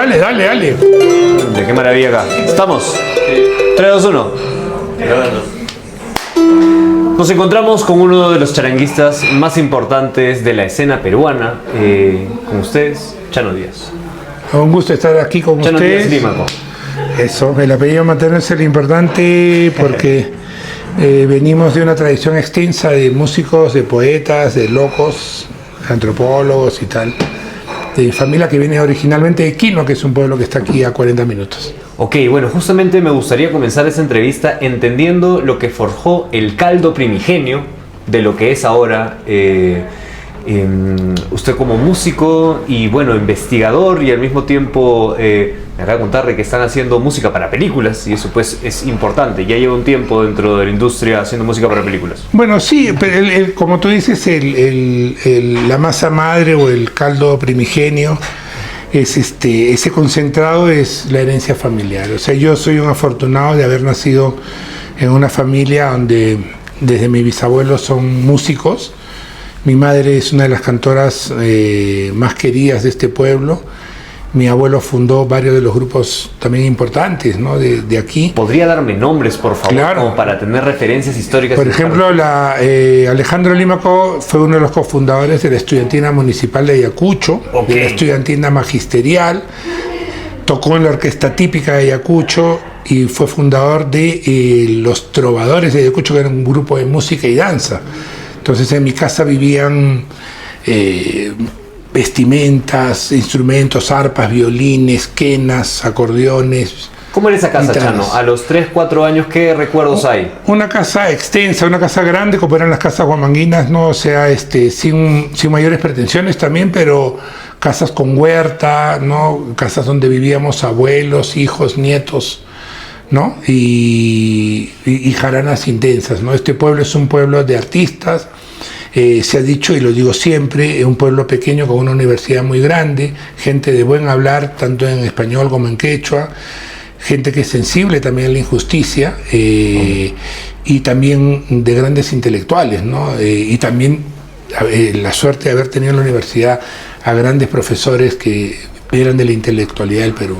Dale, dale, dale. De qué maravilla acá. ¿Estamos? 3, 2, 1. Nos encontramos con uno de los charanguistas más importantes de la escena peruana. Con ustedes, Chano Díaz. Un gusto estar aquí con Chano ustedes. Díaz Límaco. Eso, el apellido materno es el importante porque venimos de una tradición extensa de músicos, de poetas, de locos, antropólogos y tal. De familia que viene originalmente de Quino, que es un pueblo que está aquí a 40 minutos. Ok, bueno, justamente me gustaría comenzar esta entrevista entendiendo lo que forjó el caldo primigenio de lo que es ahora usted como músico y bueno, investigador y al mismo tiempo me acaba de contar de que están haciendo música para películas y eso pues es importante, ya lleva un tiempo dentro de la industria haciendo música para películas. Bueno, sí, pero como tú dices, la masa madre o el caldo primigenio es ese concentrado es la herencia familiar. O sea, yo soy un afortunado de haber nacido en una familia donde desde mis bisabuelos son músicos. Mi madre es una de las cantoras más queridas de este pueblo. Mi abuelo fundó varios de los grupos también importantes, ¿no? de aquí. ¿Podría darme nombres, por favor, Claro, como para tener referencias históricas? Por ejemplo, Alejandro Límaco fue uno de los cofundadores de la Estudiantina Municipal de Ayacucho, de la Estudiantina Magisterial, tocó en la orquesta típica de Ayacucho y fue fundador de los Trovadores de Ayacucho, que era un grupo de música y danza. Entonces en mi casa vivían vestimentas, instrumentos, arpas, violines, quenas, acordeones. ¿Cómo era esa casa, guitarras. Chano? A los 3, 4 años, ¿qué recuerdos hay? Una casa extensa, una casa grande, como eran las casas guamanguinas, ¿no? O sea, sin mayores pretensiones también, pero casas con huerta, ¿no? Casas donde vivíamos abuelos, hijos, nietos, ¿no? Y jaranas intensas, ¿no? Este pueblo es un pueblo de artistas, se ha dicho y lo digo siempre, es un pueblo pequeño con una universidad muy grande, gente de buen hablar, tanto en español como en quechua, gente que es sensible también a la injusticia y también de grandes intelectuales, ¿no? Y también la suerte de haber tenido en la universidad a grandes profesores que eran de la intelectualidad del Perú.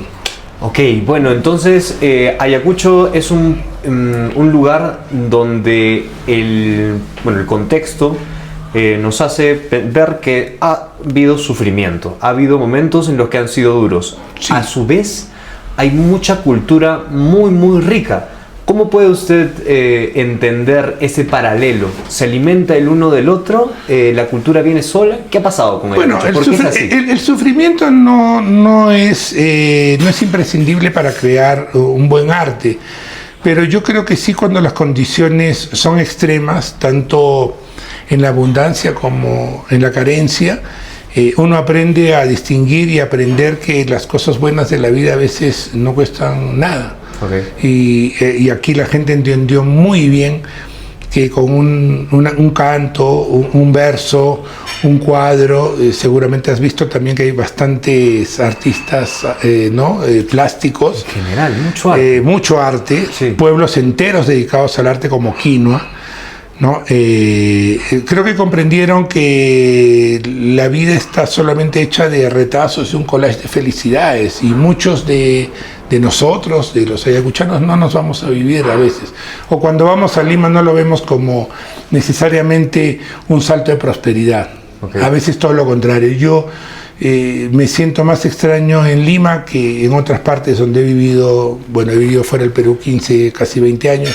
Ok, bueno, entonces Ayacucho es un lugar donde el contexto nos hace ver que ha habido sufrimiento, ha habido momentos en los que han sido duros. Sí. A su vez, hay mucha cultura muy, muy rica. ¿Cómo puede usted entender ese paralelo? ¿Se alimenta el uno del otro? ¿La cultura viene sola? ¿Qué ha pasado con Ayacucho? Bueno, ¿Por qué es así? El sufrimiento no es imprescindible para crear un buen arte, pero yo creo que sí, cuando las condiciones son extremas, tanto en la abundancia como en la carencia, uno aprende a distinguir y aprender que las cosas buenas de la vida a veces no cuestan nada. Okay. Y aquí la gente entendió muy bien que con un canto, un verso, un cuadro, seguramente has visto también que hay bastantes artistas plásticos. En general, mucho arte. Mucho arte, sí. Pueblos enteros dedicados al arte como Quinoa, ¿no? Creo que comprendieron que la vida está solamente hecha de retazos y un collage de felicidades, y muchos de nosotros, de los ayacuchanos, no nos vamos a vivir a veces, o cuando vamos a Lima no lo vemos como necesariamente un salto de prosperidad. Okay. A veces todo lo contrario. Yo me siento más extraño en Lima que en otras partes donde he vivido fuera del Perú 15, casi 20 años,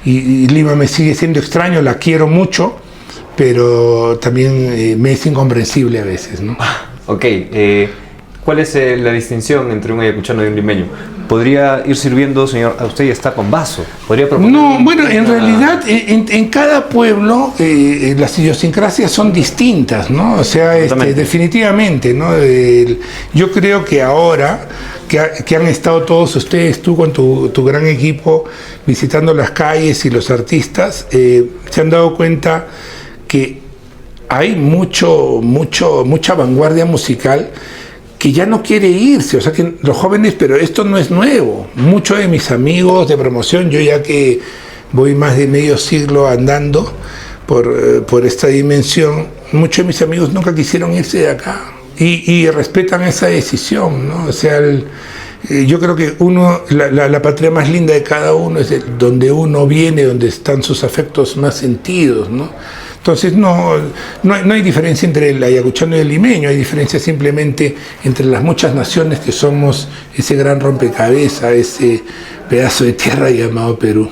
y Lima me sigue siendo extraño, la quiero mucho, pero también me es incomprensible a veces, ¿no? Ok, ¿cuál es la distinción entre un ayacuchano y un limeño? ¿Podría ir sirviendo, señor? A usted ya está con vaso. ¿Podría proponer? No, bueno, en realidad en cada pueblo las idiosincrasias son distintas, ¿no? O sea, definitivamente, ¿no? Yo creo que ahora que han estado todos ustedes, tú con tu gran equipo, visitando las calles y los artistas, se han dado cuenta que hay mucha vanguardia musical que ya no quiere irse, o sea que los jóvenes, pero esto no es nuevo. Muchos de mis amigos de promoción, yo ya que voy más de medio siglo andando por esta dimensión, muchos de mis amigos nunca quisieron irse de acá. y respetan esa decisión, ¿no? O sea, yo creo que la patria más linda de cada uno es donde uno viene, donde están sus afectos más sentidos, ¿no? Entonces no hay diferencia entre el ayacuchano y el limeño, hay diferencia simplemente entre las muchas naciones que somos ese gran rompecabezas, ese pedazo de tierra llamado Perú.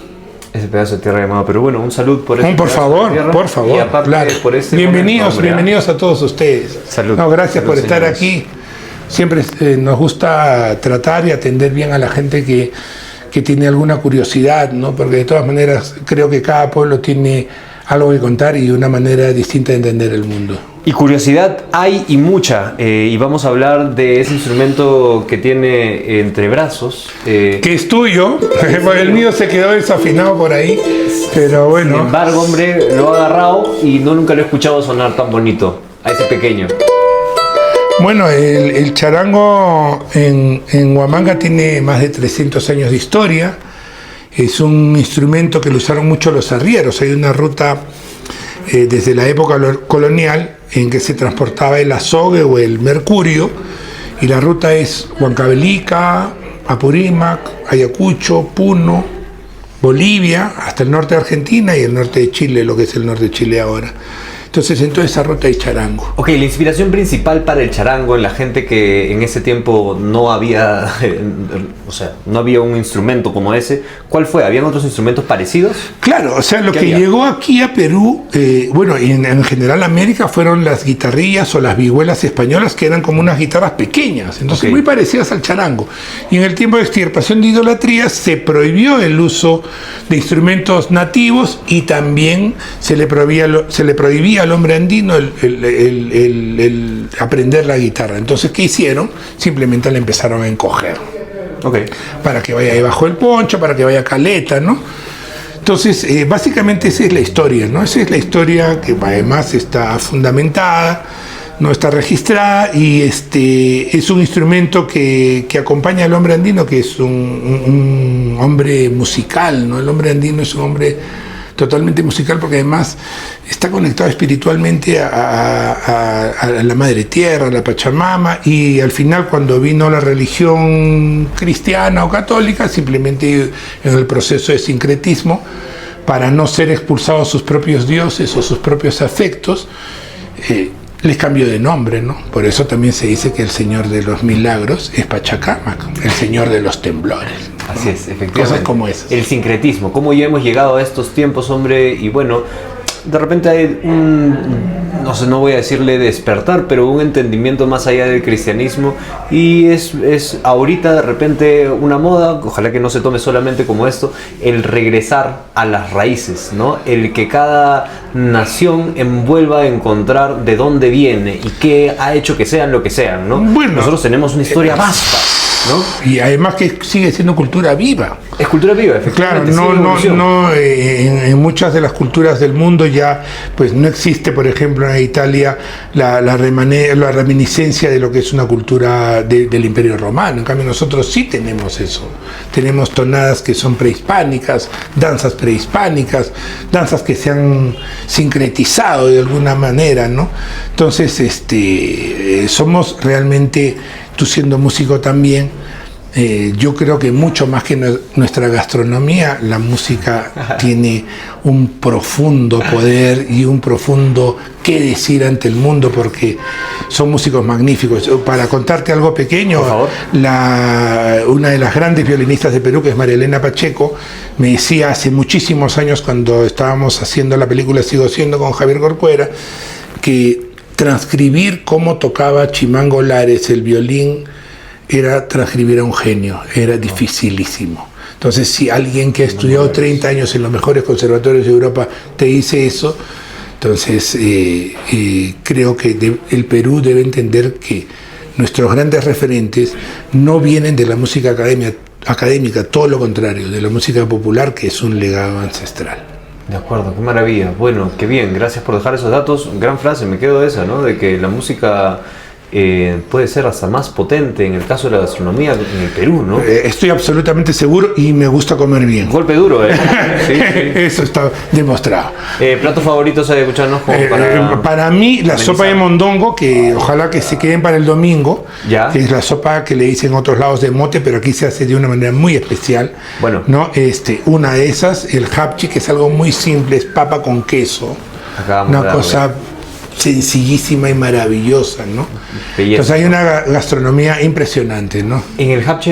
Ese pedazo de tierra llamado Perú. Bueno, un salud por ese Por favor, y aparte, claro. por ese Bienvenidos a todos ustedes. Salud. No, gracias Salud, por estar señores. aquí. Siempre nos gusta tratar y atender bien a la gente que tiene alguna curiosidad, ¿no? Porque de todas maneras creo que cada pueblo tiene algo que contar y una manera distinta de entender el mundo. Y curiosidad hay y mucha, y vamos a hablar de ese instrumento que tiene entre brazos. Que es tuyo, el mío se quedó desafinado por ahí, pero bueno. Sin embargo, hombre, lo ha agarrado y nunca lo he escuchado sonar tan bonito, a ese pequeño. Bueno, el charango en Huamanga tiene más de 300 años de historia. Es un instrumento que lo usaron mucho los arrieros. Hay una ruta desde la época colonial en que se transportaba el azogue o el mercurio, y la ruta es Huancavelica, Apurímac, Ayacucho, Puno, Bolivia, hasta el norte de Argentina y el norte de Chile, lo que es el norte de Chile ahora. Entonces, en toda esa ruta hay charango. Ok, la inspiración principal para el charango en la gente que en ese tiempo no había, o sea, no había un instrumento como ese, ¿cuál fue? ¿Habían otros instrumentos parecidos? Claro, o sea, lo ¿Qué que había? llegó aquí a Perú, bueno, y en general América, fueron las guitarrillas o las vihuelas españolas, que eran como unas guitarras pequeñas, entonces Ok. muy parecidas al charango. Y en el tiempo de extirpación de idolatría se prohibió el uso de instrumentos nativos, y también se le prohibía al hombre andino el aprender la guitarra. Entonces, ¿qué hicieron? Simplemente la empezaron a encoger. Ok. Para que vaya debajo del poncho, para que vaya caleta, ¿no? Entonces, básicamente esa es la historia, ¿no? Esa es la historia que además está fundamentada, no está registrada, y es un instrumento que acompaña al hombre andino, que es un hombre musical, ¿no? El hombre andino es un hombre totalmente musical, porque además está conectado espiritualmente a la Madre Tierra, a la Pachamama, y al final, cuando vino la religión cristiana o católica, simplemente en el proceso de sincretismo, para no ser expulsados sus propios dioses o sus propios afectos, les cambió de nombre, ¿no? Por eso también se dice que el Señor de los Milagros es Pachacámac, el Señor de los Temblores, ¿no? Así es, efectivamente. Cosas como esas. El sincretismo, cómo ya hemos llegado a estos tiempos, hombre, y bueno, de repente hay no sé, no voy a decirle despertar, pero un entendimiento más allá del cristianismo, y es ahorita de repente una moda, ojalá que no se tome solamente como esto, el regresar a las raíces, ¿no? El que cada nación envuelva a encontrar de dónde viene y qué ha hecho que sean lo que sean, ¿no? Bueno, nosotros tenemos una historia vasta, ¿no? Y además que sigue siendo cultura viva. Es cultura viva, Claro, efectivamente. sigue en evolución. en muchas de las culturas del mundo ya pues no existe, por ejemplo, en Italia la reminiscencia de lo que es una cultura del Imperio Romano. En cambio, nosotros sí tenemos eso. Tenemos tonadas que son prehispánicas, danzas que se han sincretizado de alguna manera, ¿no? Entonces, somos realmente, tú siendo músico también, yo creo que mucho más que nuestra gastronomía, la música tiene un profundo poder y un profundo qué decir ante el mundo, porque son músicos magníficos. Para contarte algo pequeño, por favor. Una de las grandes violinistas de Perú, que es María Elena Pacheco, me decía hace muchísimos años, cuando estábamos haciendo la película Sigo Siendo con Javier Corcuera, que transcribir cómo tocaba Chimango Lares el violín era transcribir a un genio, era dificilísimo. Entonces, si alguien que ha estudiado 30 años en los mejores conservatorios de Europa te dice eso, entonces creo que el Perú debe entender que nuestros grandes referentes no vienen de la música académica, todo lo contrario, de la música popular, que es un legado ancestral. De acuerdo, qué maravilla. Bueno, qué bien, gracias por dejar esos datos. Gran frase, me quedo esa, ¿no? De que la música puede ser hasta más potente en el caso de la gastronomía en el Perú, ¿no? Estoy absolutamente seguro y me gusta comer bien. Golpe duro, ¿eh? Sí, sí. Eso está demostrado. ¿Platos favoritos de escucharnos como para mí, la sopa de mondongo, que ojalá que se queden para el domingo, ¿Ya? que es la sopa que le dicen en otros lados de mote, pero aquí se hace de una manera muy especial. Bueno. ¿No? Una de esas, el japchi, que es algo muy simple, es papa con queso. Una cosa sencillísima y maravillosa, ¿no? Belleza. Entonces hay una gastronomía impresionante, ¿no? En el japchi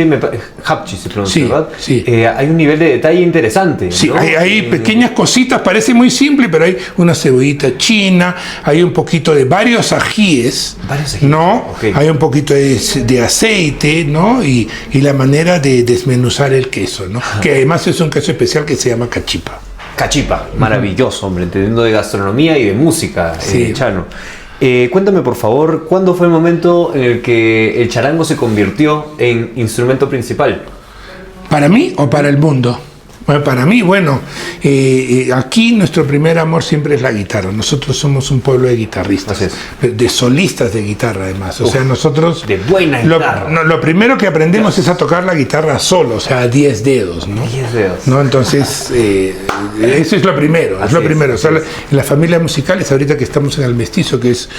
se pronuncia, Sí, ¿verdad? sí. Hay un nivel de detalle interesante, Sí, ¿no? hay pequeñas cositas, parece muy simple, pero hay una cebollita china, hay un poquito de varios ajíes, ¿no? Okay. Hay un poquito de aceite, ¿no? Y la manera de desmenuzar el queso, ¿no? Que además es un queso especial que se llama cachipa. Cachipa, maravilloso, hombre, entendiendo de gastronomía y de música, Sí. Chano. Cuéntame, por favor, ¿cuándo fue el momento en el que el charango se convirtió en instrumento principal? ¿Para mí o para el mundo? Bueno, para mí, aquí nuestro primer amor siempre es la guitarra. Nosotros somos un pueblo de guitarristas, de solistas de guitarra además. O sea, nosotros... De buena guitarra. Lo primero que aprendemos es a tocar la guitarra solo, o sea, a 10 dedos, ¿no? 10 dedos. ¿No? Entonces, eso es lo primero. Es lo primero. O sea, en las familias musicales, ahorita que estamos en el Mestizo, que es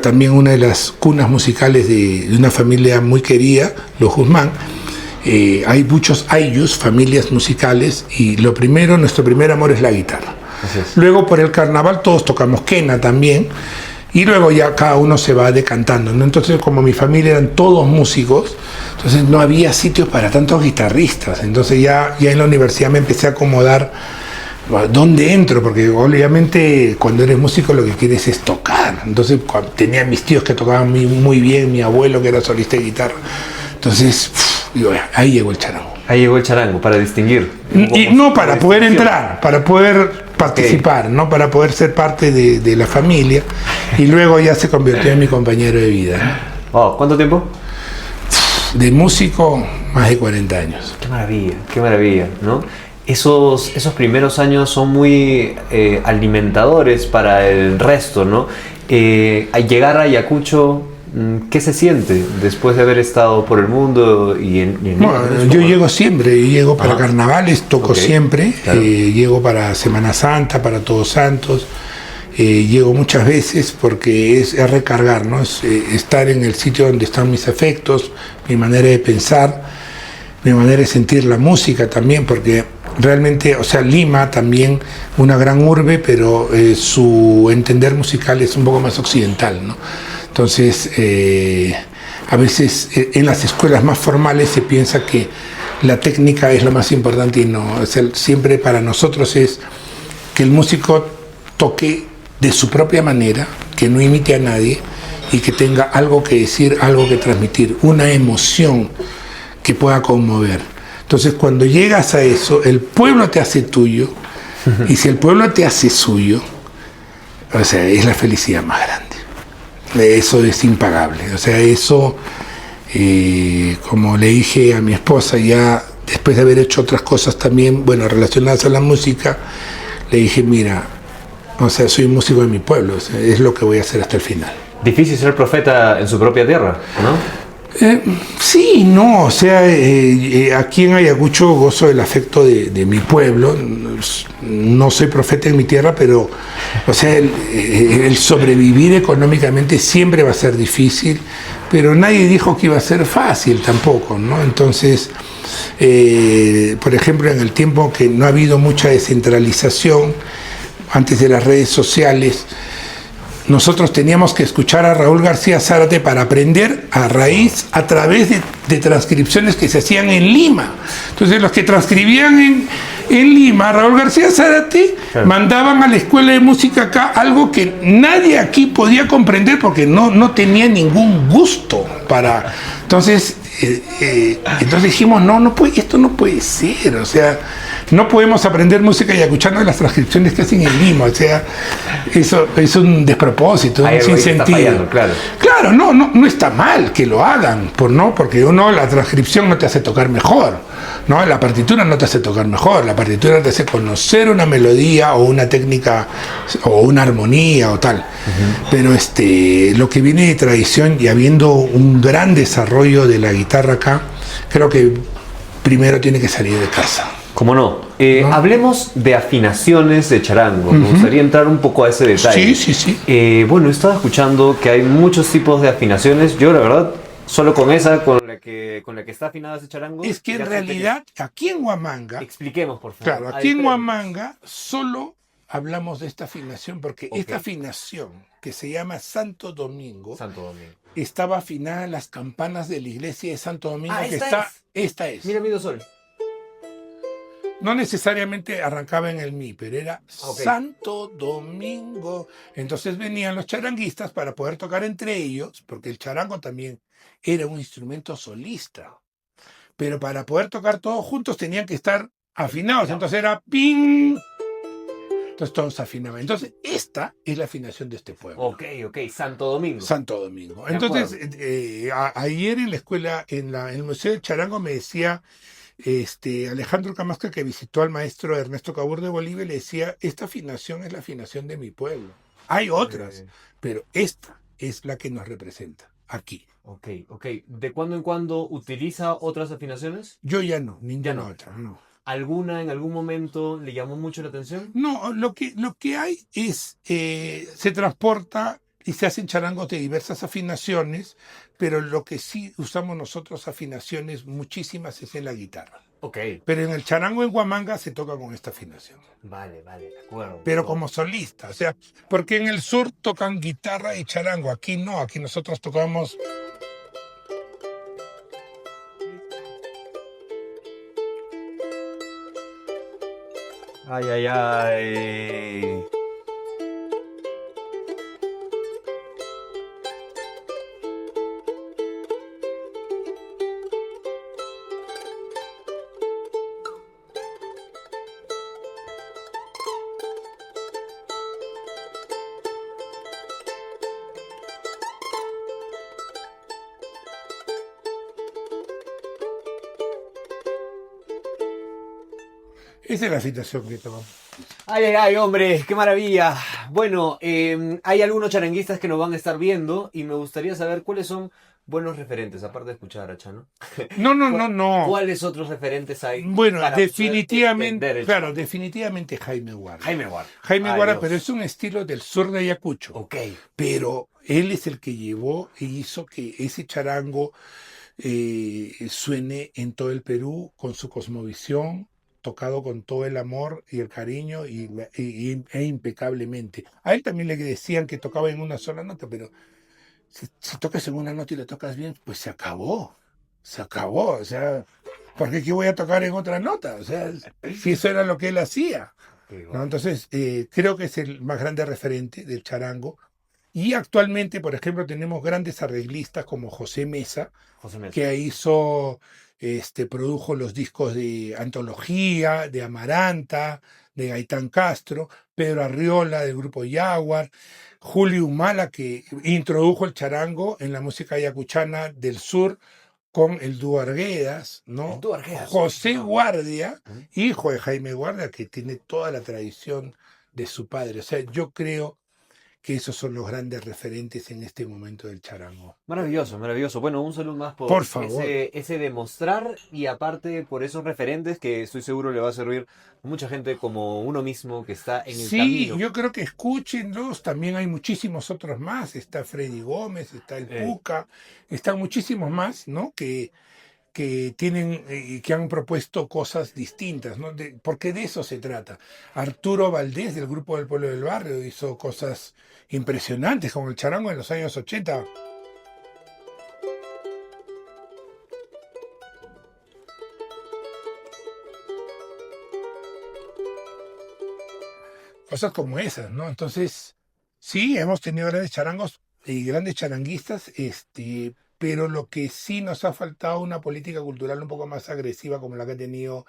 también una de las cunas musicales de una familia muy querida, los Guzmán, hay muchos ayllus, familias musicales, y nuestro primer amor es la guitarra. Luego por el carnaval todos tocamos quena también, y luego ya cada uno se va decantando, ¿no? Entonces, como mi familia eran todos músicos, entonces no había sitios para tantos guitarristas. Entonces ya en la universidad me empecé a acomodar dónde entro, porque obviamente cuando eres músico lo que quieres es tocar. Entonces tenía mis tíos que tocaban muy bien, mi abuelo que era solista de guitarra. Entonces, ahí llegó el charango. Ahí llegó el charango, para distinguir. Y no para poder entrar, para poder participar, ¿no? Para poder ser parte de la familia. Y luego ya se convirtió en mi compañero de vida, ¿no? Oh, ¿cuánto tiempo? De músico, más de 40 años. Qué maravilla, ¿no? Esos primeros años son muy alimentadores para el resto, ¿no? Al llegar a Ayacucho, ¿qué se siente después de haber estado por el mundo yo llego siempre, yo llego para carnavales, toco siempre, claro. Llego para Semana Santa, para Todos Santos, llego muchas veces porque es recargar, ¿no? Es estar en el sitio donde están mis afectos, mi manera de pensar, mi manera de sentir la música también, porque realmente, o sea, Lima también, una gran urbe, pero su entender musical es un poco más occidental, ¿no? Entonces, a veces en las escuelas más formales se piensa que la técnica es lo más importante y no. O sea, siempre para nosotros es que el músico toque de su propia manera, que no imite a nadie y que tenga algo que decir, algo que transmitir, una emoción que pueda conmover. Entonces, cuando llegas a eso, el pueblo te hace tuyo, y si el pueblo te hace suyo, o sea, es la felicidad más grande. Eso es impagable. O sea, eso, como le dije a mi esposa, ya después de haber hecho otras cosas también, bueno, relacionadas a la música, le dije, mira, o sea, soy músico de mi pueblo, o sea, es lo que voy a hacer hasta el final. Difícil ser profeta en su propia tierra, ¿no? Sí, no, o sea, aquí en Ayacucho gozo del afecto de mi pueblo. No soy profeta en mi tierra, pero, o sea, el sobrevivir económicamente siempre va a ser difícil, pero nadie dijo que iba a ser fácil tampoco, ¿no? Entonces, por ejemplo, en el tiempo que no ha habido mucha descentralización, antes de las redes sociales, nosotros teníamos que escuchar a Raúl García Zárate para aprender a través de transcripciones que se hacían en Lima. Entonces los que transcribían en Lima, Raúl García Zárate, mandaban a la escuela de música acá algo que nadie aquí podía comprender porque no tenía ningún gusto para... Entonces dijimos, esto no puede ser, o sea... No podemos aprender música ayacuchana de las transcripciones que hacen en Lima, o sea, eso es un despropósito, un sinsentido. Claro, Claro, no está mal que lo hagan, porque la transcripción no te hace tocar mejor, ¿no? La partitura no te hace tocar mejor, la partitura te hace conocer una melodía o una técnica o una armonía o tal. Pero lo que viene de tradición y habiendo un gran desarrollo de la guitarra acá, creo que primero tiene que salir de casa. ¿Cómo no? Hablemos de afinaciones de charango. Me gustaría entrar un poco a ese detalle. Sí. Bueno, he estado escuchando que hay muchos tipos de afinaciones. Yo, la verdad, solo con esa, con la que está afinada ese charango. Es que en realidad, aquí en Huamanga... Expliquemos, por favor. Claro, aquí en Huamanga solo hablamos de esta afinación porque esta afinación, que se llama Santo Domingo, estaba afinada en las campanas de la iglesia de Santo Domingo, esta es. Mira mi do sol. No necesariamente arrancaba en el mi, pero era Santo Domingo. Entonces venían los charanguistas para poder tocar entre ellos, porque el charango también era un instrumento solista. Pero para poder tocar todos juntos tenían que estar afinados. Entonces era ping. Entonces todos afinaban. Entonces esta es la afinación de este pueblo. Ok, Santo Domingo. Santo Domingo. Entonces ayer en la escuela, en el Museo del Charango me decía... Alejandro Camasca, que visitó al maestro Ernesto Cabur de Bolivia, le decía, esta afinación es la afinación de mi pueblo. Hay otras, pero esta es la que nos representa aquí. Ok. ¿De cuando en cuando utiliza otras afinaciones? Yo ya no, ninguna otra, no. ¿Alguna en algún momento le llamó mucho la atención? No, lo que hay es, se transporta y se hacen charangos de diversas afinaciones, pero lo que sí usamos nosotros afinaciones muchísimas es en la guitarra. Ok. Pero en el charango en Huamanga se toca con esta afinación. Vale, de acuerdo. Pero como solista, o sea, porque en el sur tocan guitarra y charango, aquí no, aquí nosotros tocamos... Ay. Esa es la afinación que tomamos. Ay, hombre, qué maravilla. Bueno, hay algunos charanguistas que nos van a estar viendo y me gustaría saber cuáles son buenos referentes, aparte de escuchar a Chano. No. ¿Cuáles otros referentes hay? Bueno, definitivamente Jaime Guarda. Jaime Guarda, pero es un estilo del sur de Ayacucho. Ok. Pero él es el que llevó e hizo que ese charango suene en todo el Perú con su cosmovisión, tocado con todo el amor y el cariño e impecablemente. A él también le decían que tocaba en una sola nota, pero si tocas en una nota y la tocas bien, pues se acabó, o sea, ¿por qué voy a tocar en otra nota? O sea, si eso era lo que él hacía, ¿no? Entonces, creo que es el más grande referente del charango. Y actualmente, por ejemplo, tenemos grandes arreglistas como José Mesa, que produjo los discos de Antología, de Amaranta, de Gaitán Castro, Pedro Arriola del grupo Jaguar, Julio Humala, que introdujo el charango en la música ayacuchana del sur con el dúo Arguedas, ¿no? José Guardia, hijo de Jaime Guardia, que tiene toda la tradición de su padre. O sea, yo creo que esos son los grandes referentes en este momento del charango. Maravilloso. Bueno, un saludo más por favor. Ese demostrar y aparte por esos referentes que estoy seguro le va a servir a mucha gente como uno mismo que está en el camino. Sí, yo creo que escúchenlos, también hay muchísimos otros más, está Freddy Gómez, está el Puca, están muchísimos más, ¿no? Que tienen que han propuesto cosas distintas, ¿no? Porque de eso se trata. Arturo Valdés del grupo del Pueblo del Barrio hizo cosas impresionantes con el charango en los años 80. Cosas como esas, ¿no? Entonces, sí, hemos tenido grandes charangos y grandes charanguistas, pero lo que sí nos ha faltado una política cultural un poco más agresiva como la que ha tenido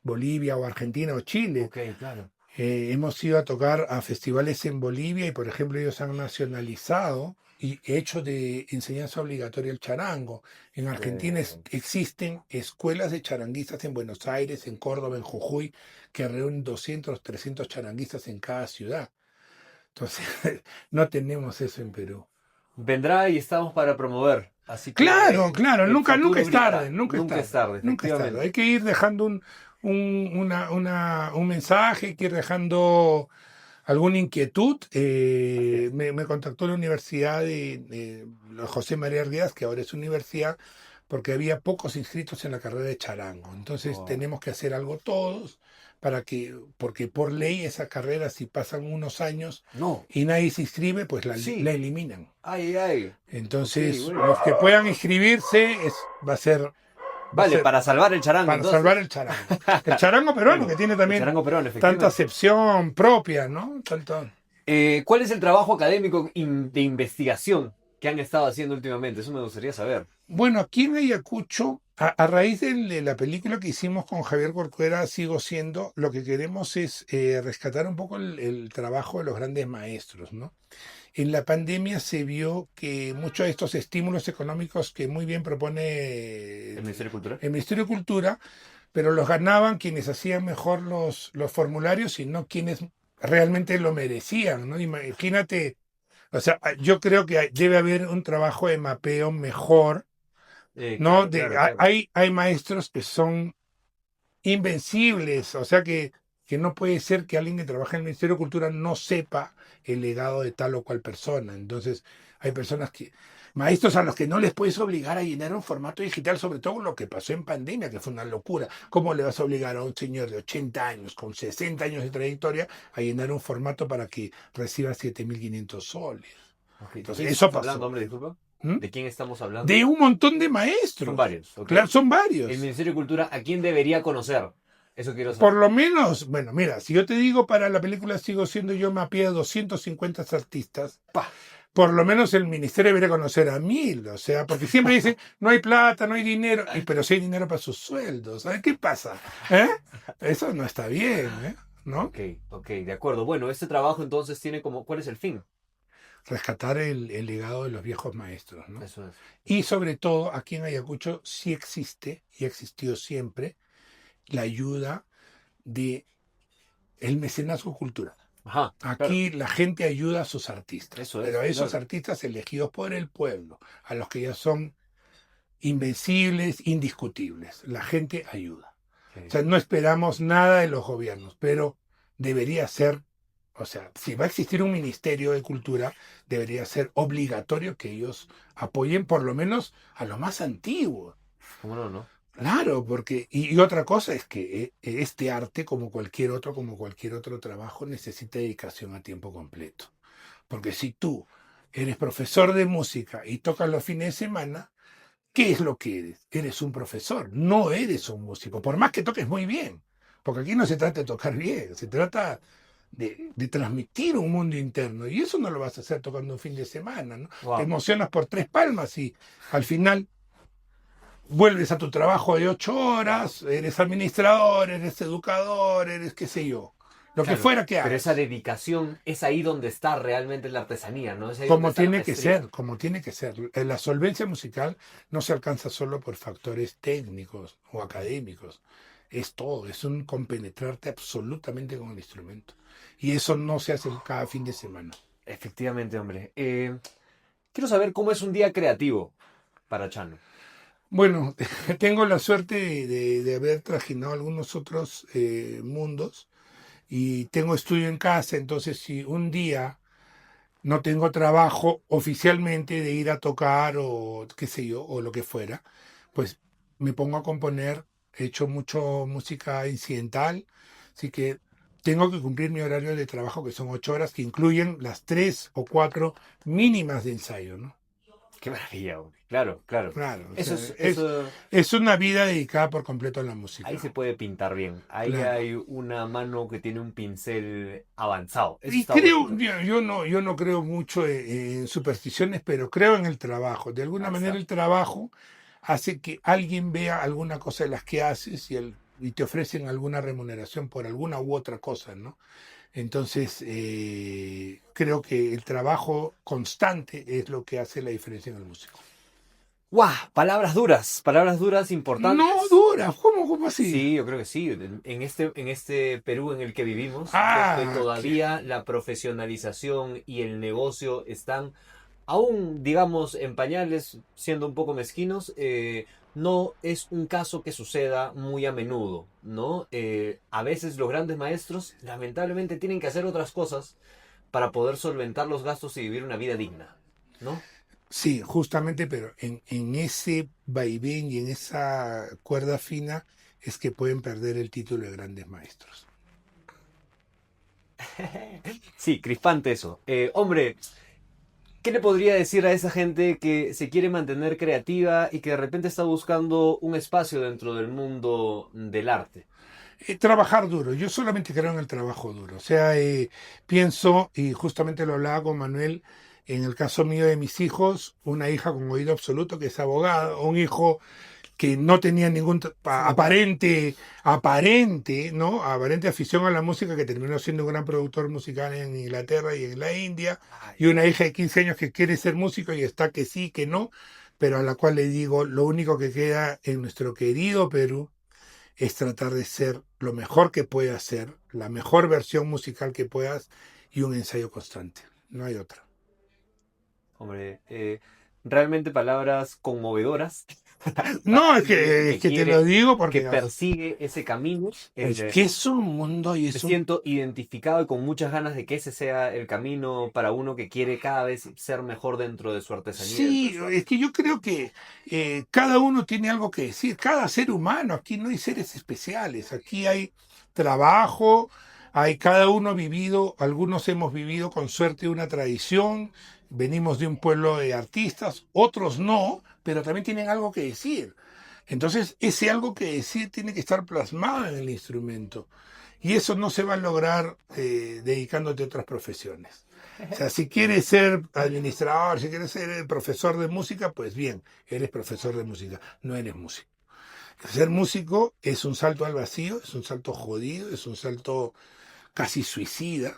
Bolivia o Argentina o Chile. Ok, claro. Hemos ido a tocar a festivales en Bolivia y, por ejemplo, ellos han nacionalizado y hecho de enseñanza obligatoria el charango. En Argentina existen escuelas de charanguistas en Buenos Aires, en Córdoba, en Jujuy, que reúnen 200, 300 charanguistas en cada ciudad. Entonces, no tenemos eso en Perú. Vendrá y estamos para promover. Así Claro, que claro, el nunca futuro es tarde, grita. nunca es Nunca es tarde, tarde, nunca es tarde. efectivamente. Hay que ir dejando un mensaje, hay que ir dejando alguna inquietud. Así es. Me contactó la Universidad de José María Arguedas, que ahora es universidad, porque había pocos inscritos en la carrera de charango. Entonces Oh, tenemos que hacer algo todos porque por ley esa carrera, si pasan unos años no. y nadie se inscribe, pues la Sí. eliminan. Ay, ay. Ok, Entonces, bueno. los que puedan inscribirse va a Vale, ser para salvar el charango, para salvar entonces. el charango. El charango peruano, Bueno, que tiene el también charango peruano, tanta efectivamente. acepción propia, ¿no? Tanto... ¿Cuál es el trabajo académico de investigación que han estado haciendo últimamente? Eso me gustaría saber. Bueno, aquí en Ayacucho, a raíz de la película que hicimos con Javier Corcuera, Sigo Siendo, lo que queremos es rescatar un poco el trabajo de los grandes maestros, ¿no? En la pandemia se vio que muchos de estos estímulos económicos que muy bien propone ¿El Ministerio de Cultura? el Ministerio de Cultura, pero los ganaban quienes hacían mejor los formularios y no quienes realmente lo merecían, ¿no? Imagínate, o sea, yo creo que debe haber un trabajo de mapeo mejor, ¿no? Claro, claro, claro. Hay maestros que son invencibles, o sea que no puede ser que alguien que trabaja en el Ministerio de Cultura no sepa el legado de tal o cual persona. Entonces, hay personas maestros a los que no les puedes obligar a llenar un formato digital, sobre todo lo que pasó en pandemia, que fue una locura. ¿Cómo le vas a obligar a un señor de 80 años, con 60 años de trayectoria, a llenar un formato para que reciba 7.500 soles? Ok, ¿de quién Entonces, eso estamos hablando, pasó. hombre? Disculpa. ¿Mm? ¿De quién estamos De hablando? un montón de Son maestros. varios, ok. Claro, son El varios. Ministerio de Cultura, ¿a quién debería conocer? Eso quiero Por saber. lo menos, bueno, mira, si yo te digo para la película Sigo Siendo, yo mapeé a 250 artistas, Pa. por lo menos el ministerio debería conocer a 1.000, o sea, porque siempre dicen, no hay plata, no hay dinero, pero sí hay dinero para sus sueldos, ¿sabes qué pasa? ¿Eh? Eso no está bien, ¿eh? ¿No? Ok, ok, de acuerdo. Bueno, este trabajo entonces tiene como, ¿cuál es el fin? Rescatar el legado de los viejos maestros, ¿no? Eso es. Y sobre todo, aquí en Ayacucho sí existe, y ha existido siempre, la ayuda de el mecenazgo cultural. Ajá, claro. Aquí la gente ayuda a sus artistas, Eso pero es, a esos claro. artistas elegidos por el pueblo, a los que ya son invencibles, indiscutibles. La gente ayuda. O Ok. sea, no esperamos nada de los gobiernos, pero debería ser, o sea, si va a existir un Ministerio de Cultura, debería ser obligatorio que ellos apoyen por lo menos a los más antiguos. ¿Cómo no, no? Claro, porque, y otra cosa es que este arte, como cualquier otro trabajo, necesita dedicación a tiempo completo. Porque si tú eres profesor de música y tocas los fines de semana, ¿qué es lo que eres? Eres un profesor, no eres un músico, por más que toques muy bien. Porque aquí no se trata de tocar bien, se trata de transmitir un mundo interno. Y eso no lo vas a hacer tocando un fin de semana, ¿no? Te Wow. emocionas por tres palmas y al final vuelves a tu trabajo de 8 horas, eres administrador, eres educador, eres qué sé yo, lo que Claro, fuera que pero esa hagas. dedicación es ahí donde está realmente la artesanía, ¿no? Es ahí donde Como está la tiene que maestría. ser, como tiene que ser. La solvencia musical no se alcanza solo por factores técnicos o académicos. Es todo, es un compenetrarte absolutamente con el instrumento. Y eso no se hace cada fin de semana. Efectivamente, hombre. Quiero saber cómo es un día creativo para Chano. Bueno, tengo la suerte de haber trajinado algunos otros mundos y tengo estudio en casa, entonces si un día no tengo trabajo oficialmente de ir a tocar o qué sé yo, o lo que fuera, pues me pongo a componer, he hecho mucho música incidental, así que tengo que cumplir mi horario de trabajo, que son 8 horas, que incluyen las 3 o 4 mínimas de ensayo, ¿no? Qué maravilla, hombre. Claro, claro. Claro, o Eso sea, es, eso, es una vida dedicada por completo a la ahí música, se puede pintar bien. Ahí claro. hay una mano que tiene un pincel avanzado. Eso Y está bueno. creo, yo no creo mucho en supersticiones, pero creo en el trabajo. De alguna Ahí manera está. el trabajo hace que alguien vea alguna cosa de las que haces y y te ofrecen alguna remuneración por alguna u otra cosa, ¿no? Entonces, creo que el trabajo constante es lo que hace la diferencia en el músico. ¡Guau! Palabras duras importantes. No dura, ¿cómo así? Sí, yo creo que sí. En este Perú en el que vivimos, Ah, donde todavía la profesionalización y el negocio están aún, digamos, en pañales, siendo un poco mezquinos, no es un caso que suceda muy a menudo, ¿no? A veces los grandes maestros, lamentablemente, tienen que hacer otras cosas para poder solventar los gastos y vivir una vida digna, ¿no? sí, justamente, pero en ese vaivén y en esa cuerda fina es que pueden perder el título de grandes maestros. Sí, crispante eso. Hombre, ¿qué le podría decir a esa gente que se quiere mantener creativa y que de repente está buscando un espacio dentro del mundo del arte? Trabajar duro, yo solamente creo en el trabajo duro, o sea, pienso, y justamente lo hablaba con Manuel, en el caso mío de mis hijos, una hija con oído absoluto que es abogada, un hijo que no tenía ningún ¿no? Aparente afición a la música, que terminó siendo un gran productor musical en Inglaterra y en la India, y una hija de 15 años que quiere ser músico y está que sí, que no, pero a la cual le digo, lo único que queda en nuestro querido Perú es tratar de ser lo mejor que puedas ser, la mejor versión musical que puedas y un ensayo constante. No hay otra. Hombre, realmente palabras conmovedoras No, para es alguien que, es que que te lo quiere, digo que porque persigue ese camino. es que es un mundo y Me es un... siento identificado y con muchas ganas de que ese sea el camino para uno que quiere cada vez ser mejor dentro de su artesanía. Dentro de Sí, su es arte. que yo creo que cada uno tiene algo que decir, cada ser humano, aquí no hay seres especiales, aquí hay trabajo, hay cada uno vivido, algunos hemos vivido con suerte una tradición, venimos de un pueblo de artistas, otros no, pero también tienen algo que decir. Entonces, ese algo que decir tiene que estar plasmado en el instrumento. Y eso no se va a lograr dedicándote a otras profesiones. O sea, si quieres ser administrador, si quieres ser profesor de música, pues bien, eres profesor de música, no eres músico. Ser músico es un salto al vacío, es un salto jodido, es un salto casi suicida,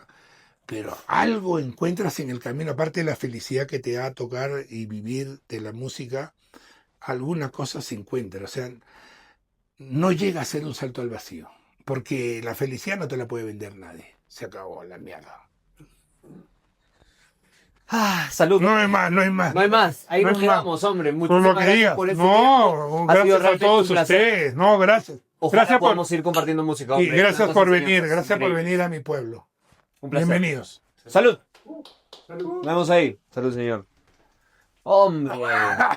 pero algo encuentras en el camino, aparte de la felicidad que te da tocar y vivir de la música, alguna cosa se encuentra. O sea, no llega a ser un salto al vacío, porque la felicidad no te la puede vender nadie. Se acabó la mierda. Ah, salud. No hay más, no hay más. No hay más. Ahí No nos hay más. quedamos, hombre. Por Muchísimas lo que gracias digas. por este No, tiempo. Ha sido gracias a realmente todos un placer. ustedes. No, gracias. Ojalá Gracias por, podamos ir compartiendo música, y hombre. gracias Tantas por venir, enseñanzas gracias por increíbles. venir a mi pueblo. Un placer. Bienvenidos. Salud. Nos vemos ahí. Salud, señor. Hombre.